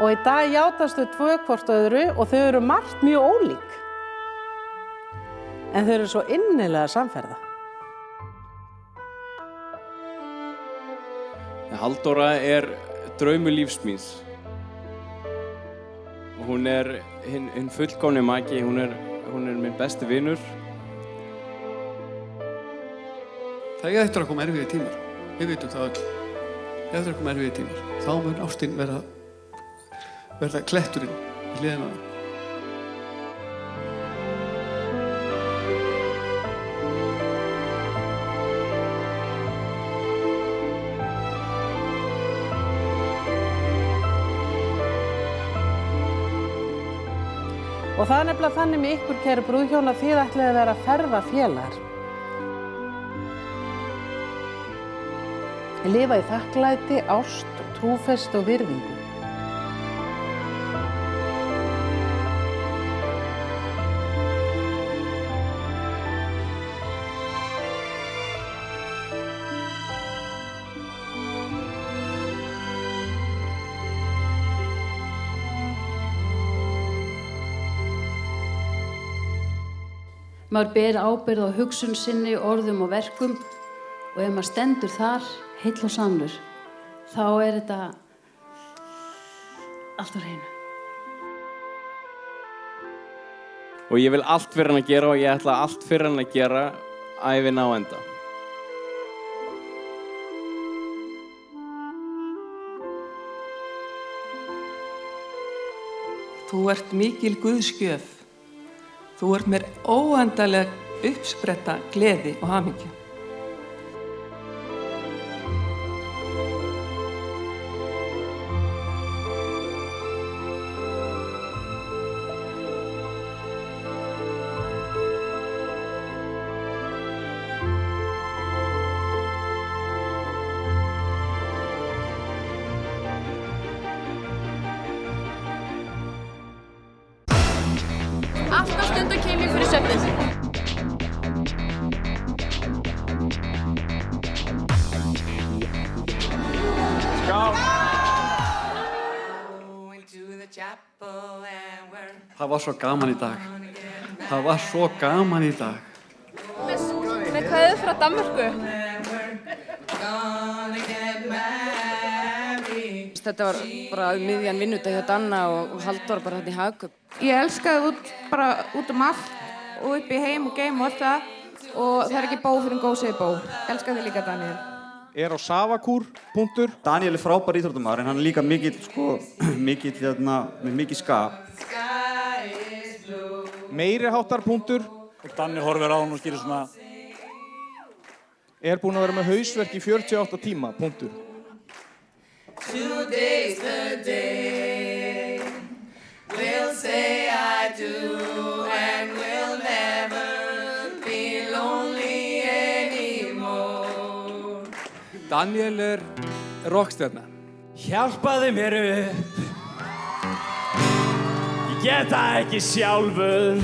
Og í dag játast þau tvö hvort öðru og þau eru margt mjög ólík. En þau eru svo innilega samferða. Halldóra draumur lífs míns. Hún hinn fullkomni maki, hún minn besti vinur. Það eiga eftir að koma erfiðir tímar. Við vitum það öll. Eftir að koma erfiðir tímar. Þá mun ástin verða kletturinn í hliðina á þeim. Og það nefnilega þannig með ykkur, kæru brúðhjón, að þið ætlið að vera ferðafélagar. Lifa í þakklæti, ást, trúfestu og virðingu. Maður ber ábyrgð á hugsun sinni, orðum og verkum og ef maður stendur þar, heill og sannur, þá þetta allt á hreinu. Og ég vil allt fyrir hann að gera og ég ætla allt fyrir hann að gera ævina á enda. Þú ert mikil guðsgjöf. Þú ert mér óendanleg uppspretta gleði og hamingju. Alltaf stund að kemja fyrir svefninn. Skál! Það var svo gaman í dag. Það var svo gaman í dag. Með kveðju frá Danmörku. Þetta var bara miðjan vinnudag hjá Danna og Halldór bara hérna í Hagkaup. Ég elskaði bara út allt og upp í heim og geim og allt það og það ekki bó fyrir en góð segir bó. Ég elskaði þig líka, Daniel. Á Savakúr, punktur. Daniel frábær íþróttamaður en hann líka mikill með mikið skap. Meiri háttar, punktur. Og Danni horfir á hann og skýrir svona. Búinn að vera með hausverk í 48 tíma, punktur. Today's the day we'll say I do and we'll never be lonely anymore. Daniel rockstjarna. Hjálpaðu mér upp. Ég get það ekki sjálfur.